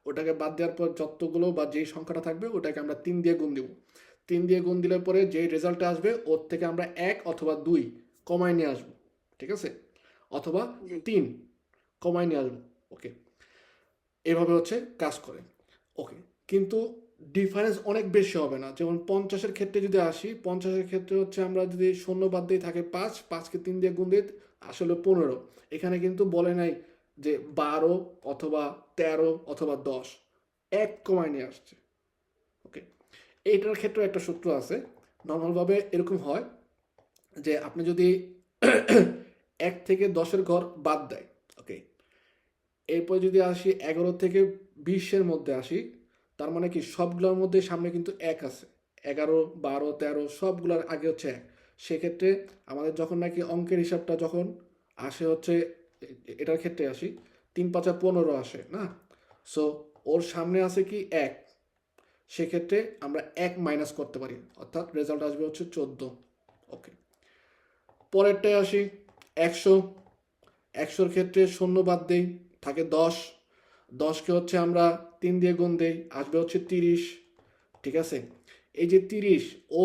ওটাকে বাদ দেওয়ার পর যতগুলো বা যেই সংখ্যাটা থাকবে ওটাকে আমরা 3 দিয়ে গুণ দিব। 3 দিয়ে গুণ দিলে পরে যেই রেজাল্টটা আসবে ওর থেকে আমরা 1 অথবা 2 কমায় নিয়ে আসবো, ঠিক আছে, অথবা জি 3 কমায় নিয়ে আসবো। ওকে, এভাবে হচ্ছে কাজ করে। ওকে, কিন্তু ডিফারেন্স অনেক বেশি হবে না। যেমন 50-এর ক্ষেত্রে যদি আসি, 50-এর ক্ষেত্রে হচ্ছে আমরা যদি শূন্য বাদ দিয়ে থাকে 5, 5কে 3 দিয়ে গুণ দিই আসলে 15। এখানে কিন্তু বলে নাই যে 12 অথবা 13 অথবা 10, 1 কমায় নিয়ে আসছে। ওকে, এইটার ক্ষেত্রে একটা সূত্র আছে। নর্মালভাবে এরকম হয় যে আপনি যদি 1 থেকে 10-এর ঘর বাদ দেয়, ওকে, এরপর যদি আসি 11 থেকে 20-এর মধ্যে আসি, তার মানে কি সবগুলোর মধ্যে সামনে কিন্তু 1 আছে, 11 12 13 সবগুলোর আগে হচ্ছে 1। সেক্ষেত্রে আমাদের যখন নাকি অঙ্কের হিসাবটা যখন আসে হচ্ছে, এটার ক্ষেত্রে আসি, 3 5 15 আসে না, সো ওর সামনে আছে কি 1, সেক্ষেত্রে আমরা 1 মাইনাস করতে পারি, অর্থাৎ রেজাল্ট আসবে হচ্ছে 14। ওকে, পরেরটায় আসি 100, 100-র ক্ষেত্রে শূন্য বাদ দেই, থাকে 10, 10কে হচ্ছে আমরা 3 দিয়ে গুণ দেই, আসবে হচ্ছে 30, ঠিক আছে। এই যে 30, ও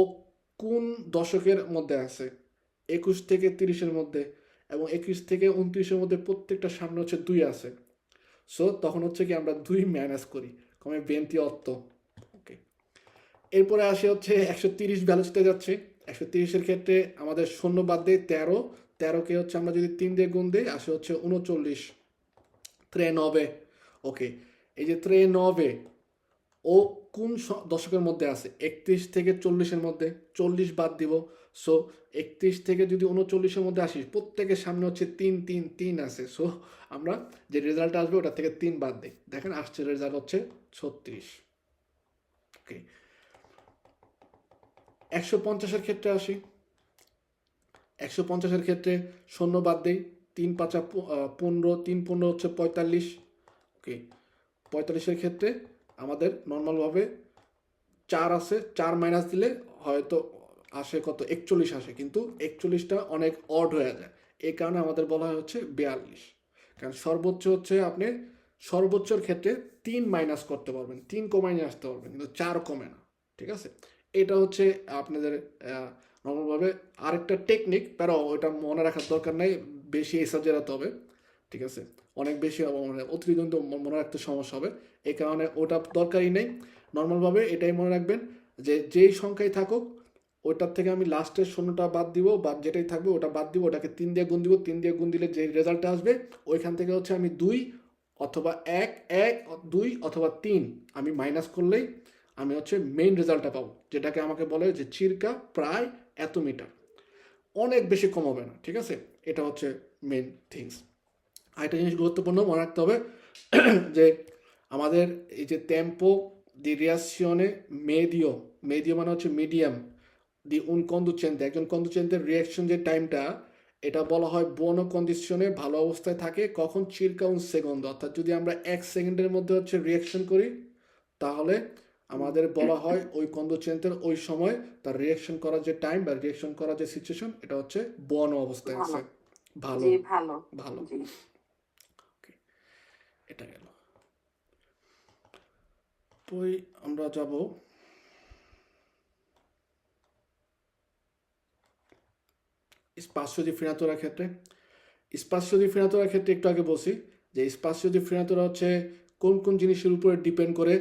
কোন দশকের মধ্যে আছে? 21 থেকে 30-এর মধ্যে, এবং 21 থেকে 29-এর মধ্যে প্রত্যেকটা সামনে হচ্ছে 2 আছে। সো তখন হচ্ছে কি আমরা 2 মাইনাস করি, কমে 28। ওকে, এরপরে আসে হচ্ছে 130 ভ্যালুতে যাচ্ছে। 130-এর ক্ষেত্রে আমাদের শূন্য বাদ দেয় 13, 13কে হচ্ছে আমরা যদি 3 দিয়ে গুণ দিই আসে হচ্ছে 39, 93। ওকে, এই যে 93, ও কোন দশকের মধ্যে আছে? 31 থেকে 40-এর মধ্যে, 40 বাদ দিব। সো 31 থেকে যদি 39-এর মধ্যে আসি, প্রত্যেকের সামনে হচ্ছে 3 3 3 আছে। সো আমরা যে রেজাল্ট আসবে ওটা থেকে 3 বাদ দিই, দেখেন আসছে রেজাল্ট হচ্ছে 36। ওকে, 150-এর ক্ষেত্রে আসি। 150-এর ক্ষেত্রে শূন্য বাদ দেই, 3 5 15, 3 15 হচ্ছে 45। ওকে, 45-এর ক্ষেত্রে আমাদের নর্মালভাবে 4 আছে, 4 মাইনাস দিলে হয়তো আসে কত, 41 আসে, কিন্তু 41টা অনেক অড হয়ে যায়, এই কারণে আমাদের বলা হয় হচ্ছে 42। কারণ সর্বোচ্চ হচ্ছে আপনি সর্বোচ্চর ক্ষেত্রে 3 মাইনাস করতে পারবেন, 3 কমায় নিয়ে আসতে পারবেন, কিন্তু 4 কমে না, ঠিক আছে। এটা হচ্ছে আপনাদের নর্মালভাবে আরেকটা টেকনিক, প্যারা ওটা মনে রাখার দরকার নাই, বেশি এক্সাজারেট হবে, ঠিক আছে, অনেক বেশি মানে অতিরিক্ত মনে রাখতে সমস্যা হবে, এই কারণে ওটা দরকারই নেই। নর্মালভাবে এটাই মনে রাখবেন যে যেই সংখ্যাই থাকুক ওটার থেকে আমি লাস্টের শূন্যটা বাদ দিব, বা যেটাই থাকবে ওটা বাদ দিব, ওটাকে 3 দিয়ে গুণ দিব, 3 দিয়ে গুণ দিলে যে রেজাল্টটা আসবে ওইখান থেকে হচ্ছে আমি 2 অথবা 1 1 2 অথবা 3 আমি মাইনাস করলেই আমি হচ্ছে মেইন রেজাল্টটা পাবো, যেটাকে আমাকে বলে যে চিরকা প্রায় এত মিটার, অনেক বেশি কম হবে না, ঠিক আছে। এটা হচ্ছে মেইন থিংস। আরেকটা জিনিস গুরুত্বপূর্ণ মনে রাখতে হবে যে আমাদের এই যে টেম্পো দি রিয়াকশনে মেডিও, মেডিও মানে হচ্ছে মিডিয়াম, দি উন কন্ডুচেন্তে, একজন কন্ডুচেন্টের রিয়াকশন যে টাইমটা, এটা বলা হয় বোনো কন্ডিশনে ভালো অবস্থায় থাকে কখন, চিরকা উন সেকেন্ড, অর্থাৎ যদি আমরা 1 সেকেন্ডের মধ্যে হচ্ছে রিয়াকশন করি তাহলে আমাদের বলা হয় ওই কন্দুচেন্টের ওই সময় তার রিয়াকশন করার যে টাইম বা রিয়াকশন করার যে সিচুয়েশন এটা হচ্ছে বন অবস্থায় ভালো। আছে। ভালো জি, ভালো। ভালো জি। ওকে, এটা গেল। পরে আমরা যাব স্পাসিও দি ফিনাতুরার ক্ষেত্রে। স্পাসিও দি ফিনাতুরার ক্ষেত্রে একটু আগে বলছি যে স্পাসিও দি ফিনাতুরা হচ্ছে কোন কোন জিনিসের উপরে ডিপেন্ড করে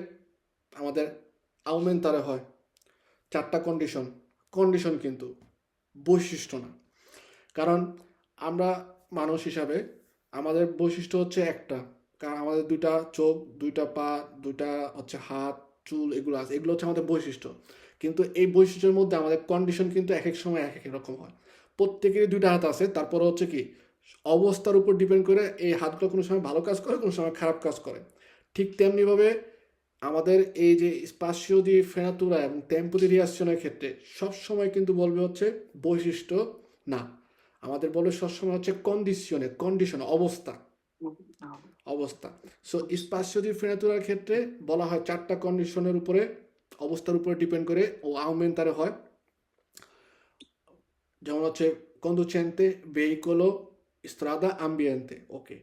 আমাদের আউমেন্টারে হয়। 4টা কন্ডিশন, কন্ডিশন কিন্তু বৈশিষ্ট্য না। কারণ আমরা মানুষ হিসাবে আমাদের বৈশিষ্ট্য হচ্ছে একটা, কারণ আমাদের 2টা চোখ, 2টা পা, 2টা হচ্ছে হাত, চুল, এগুলো আছে, এগুলো হচ্ছে আমাদের বৈশিষ্ট্য। কিন্তু এই বৈশিষ্ট্যের মধ্যে আমাদের কন্ডিশন কিন্তু এক এক সময় এক এক রকম হয়। প্রত্যেকেরই 2টা হাত আছে, তারপরে হচ্ছে কি অবস্থার উপর ডিপেন্ড করে এই হাতগুলো কোনো সময় ভালো কাজ করে, কোনো সময় খারাপ কাজ করে। ঠিক তেমনিভাবে আমাদের এই যে স্পাসিও দি ফেনাতুরা এবং টেম্পো দি রিয়াকশনের ক্ষেত্রে সবসময় কিন্তু বলবে হচ্ছে বৈশিষ্ট্য না, আমাদের বলবে সবসময় হচ্ছে কন্ডিশনে, কন্ডিশন অবস্থা, অবস্থা। সো স্পাসিও দি ফেনাতুরার ক্ষেত্রে বলা হয় 4টা কন্ডিশনের উপরে, অবস্থার উপরে ডিপেন্ড করে ও আউমেন্টারে হয়। যেমন হচ্ছে কন্দুচেন্তে, ভেহিকোলো, স্ট্রাদা, আম্বিয়েন্তে। ওকে,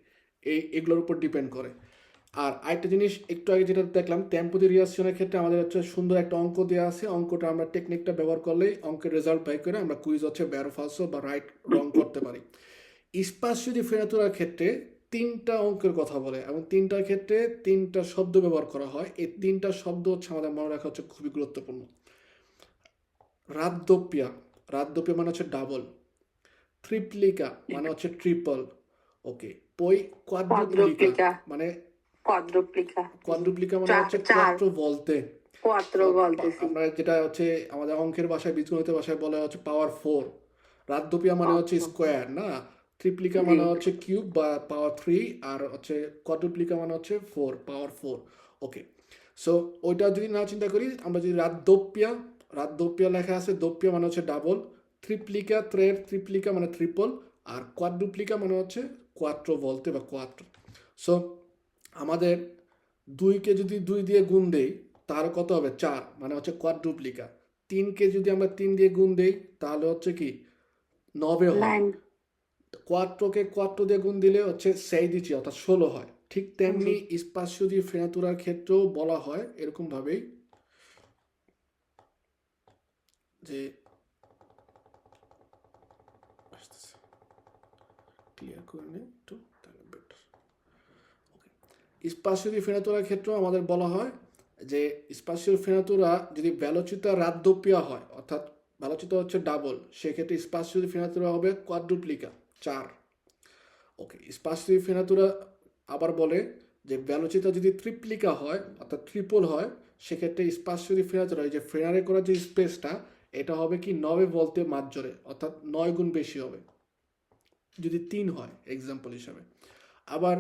এগুলোর উপর ডিপেন্ড করে। আর আরেকটা জিনিস একটু আগে যেটা দেখলাম টেম্পো দি রিয়াকশনের ক্ষেত্রে আমাদের হচ্ছে সুন্দর একটা অঙ্ক দেওয়া আছে, অঙ্কটা আমরা টেকনিকটা ব্যবহার করলেই অঙ্কের রেজাল্ট বাই করে আমরা কুইজ হচ্ছে ব্যারো ফালসো বা রাইট রং করতে পারি। স্পাসিও দি ফেনাতুরার ক্ষেত্রে 3টা অঙ্কের কথা বলে এবং 3টার ক্ষেত্রে 3টা শব্দ ব্যবহার করা হয়। এই 3টা শব্দ হচ্ছে আমাদের মনে রাখা হচ্ছে খুবই গুরুত্বপূর্ণ। রাদ্দোপিয়া, রাদ্দোপিয়া মানে হচ্ছে ডাবল। ট্রিপ্লিকা মানে হচ্ছে ট্রিপল। ওকে, পই কোয়াড্রুপ্লিকা কোয়াড্রুপ্লিকা। মানে, কোয়াড্রুপ্লিকা। কোয়াড্রুপ্লিকা মানে হচ্ছে 4। কোয়াট্রো ভলতে। কোয়াত্রো বলতেছি। আমরা যেটা হচ্ছে আমাদের অঙ্কের ভাষায়, বীজগণিত ভাষায় বলা হচ্ছে পাওয়ার 4। রাদ্দোপিয়া মানে হচ্ছে স্কোয়ার না, ট্রিপ্লিকা জি। মানে হচ্ছে কিউব বা পাওয়ার 3, আর হচ্ছে কোয়াড্রুপ্লিকা মানে হচ্ছে 4, পাওয়ার 4। ওকে, সো ওইটা যদি না চিন্তা করি, আমরা যদি রাদ্দোপিয়া, রাদ্দোপিয়া লেখা আছে, দোপিয়া মানে হচ্ছে ডাবল, ট্রিপ্লিকা, ট্রিপ্লিকা মানে ট্রিপল, আর কোয়াড্রুপ্লিকা মানে হচ্ছে কোয়াট্রো বলতে বা কোয়াট্রো। সো আমাদের 2কে যদি 2 দিয়ে গুণ দেই তাহলে কত হবে? 4, মানে হচ্ছে কোয়াড্রুপ্লিকা। 3কে যদি আমরা 3 দিয়ে গুণ দেই তাহলে হচ্ছে কি 9 হয়। 9। কোয়াট্রোকে কোয়াট্রো দিয়ে গুণ দিলে হচ্ছে 16, অর্থাৎ 16 হয়। ঠিক জি। তেমনি স্পাসিও দি ফেনাতুরার ক্ষেত্রেও বলা হয় এরকম ভাবেই যে, ক্লিয়ার করে নিই একটু তাহলে বেটার। স্পাসিও দি ফেনাতুরার ক্ষেত্রেও আমাদের বলা হয় যে স্পাসিও ফেনাতুরা যদি ভেলোচিতা রাদ্দোপিয়া হয়, অর্থাৎ ভেলোচিতা হচ্ছে ডাবল, সেক্ষেত্রে স্পাসিও দি ফেনাতুরা হবে কোয়াড্রুপ্লিকা, 4। ওকে, স্পাসিও দি ফেনাতুরা আবার বলে যে ভেলোচিতা যদি ট্রিপ্লিকা হয়, অর্থাৎ ট্রিপল হয়, সেক্ষেত্রে স্পাসিও দি ফেনাতুরা এই যে ফ্রেনারে করা যে স্পেসটা, এটা হবে কি 9 বলতে মাঝজোরে, অর্থাৎ 9 গুণ বেশি হবে যদি 3 হয়, এক্সাম্পল হিসাবে। আবার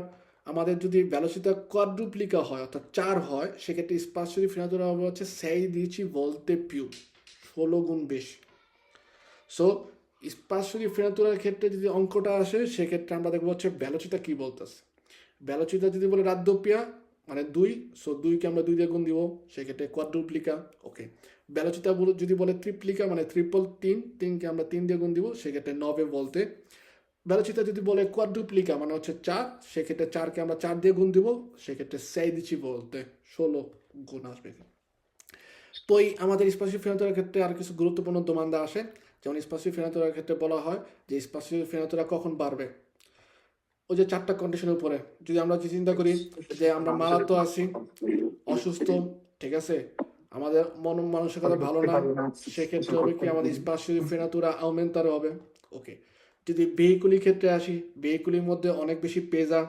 আমাদের যদি ভেলোসিটি কোয়াড্রুপ্লিকা হয়, অর্থাৎ 4 হয়, সেক্ষেত্রে স্পাসিও দি ফেনাতুরা হবে হচ্ছে 16 ভোল্তে পিউ, 16 গুণ বেশি। সো স্পাসিও দি ফেনাতুরার ক্ষেত্রে যদি অঙ্কটা আসে, সেক্ষেত্রে আমরা দেখবো হচ্ছে ভেলোসিটি কি বলতেছে। ভেলোসিটি যদি বলে রাদ্দোপিয়া মানে 2, সো 2কে আমরা 2 দিয়ে গুণ দিব, সেক্ষেত্রে কোয়াড্রুপ্লিকা। ওকে, ভেলোসিটি যদি বলে ট্রিপ্লিকা মানে ট্রিপল, 3কে আমরা 3 দিয়ে গুণ দিব, সেক্ষেত্রে 9 বলতে। ভেলোচিতা যদি বলে কোয়াড্রুপ্লিকা মানে হচ্ছে 4, সেক্ষেত্রে 4কে আমরা 4 দিয়ে গুণ দিব, সেক্ষেত্রে 16 বলতে 16 গুণ আসবে। পই আমাদের স্পাসিও ফেনাতুরার ক্ষেত্রে আর কিছু গুরুত্বপূর্ণ দোমান্দা আসে, যেমন স্পাসিও ফেনাতুরার ক্ষেত্রে বলা হয় যে স্পাসিও ফেনাতুরা কখন বাড়বে। ওই যে 4টা কন্ডিশনের উপরে যদি আমরা চিন্তা করি যে আমরা মারাত্ম আছি, অসুস্থ, ঠিক আছে, আমাদের মন মানসিকতা ভালো না, সেক্ষেত্রে হবে কি আমাদের স্পাসিও ফেনাতুরা আউমেন্টারে হবে। ওকে, যদি ভেহিকুলির ক্ষেত্রে আসি, ভেহিকুলির মধ্যে অনেক বেশি পেজা,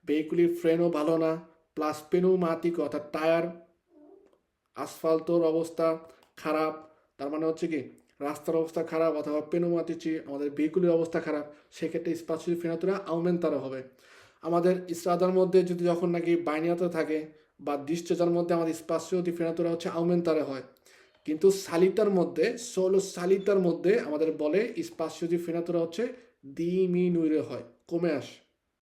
ভেহিকুলির ফ্রেনও ভালো না, প্লাস পেনুমাটিক অর্থাৎ টায়ার, আসফাল্তর অবস্থা খারাপ, তার মানে হচ্ছে কি রাস্তার অবস্থা খারাপ, অথবা পেনুমাটিচি আমাদের ভেহিকুলের অবস্থা খারাপ, সেক্ষেত্রে স্পাসিও ফেনাতুরা আউমেন্টারে হবে। আমাদের স্ট্রাদার মধ্যে যদি যখন নাকি বাইনিয়াতে থাকে বা ডিসচার্জার মধ্যে আমাদের স্পাসিও দি ফেনাতুরা হচ্ছে আউমেন্টারে হয়, কিন্তু সালিতার মধ্যে, সোলো সালিতার মধ্যে আমাদের বলে স্পাসিও দি ফেনাতুরা হচ্ছে ডিমিনুইরে হয়, কমে আসে।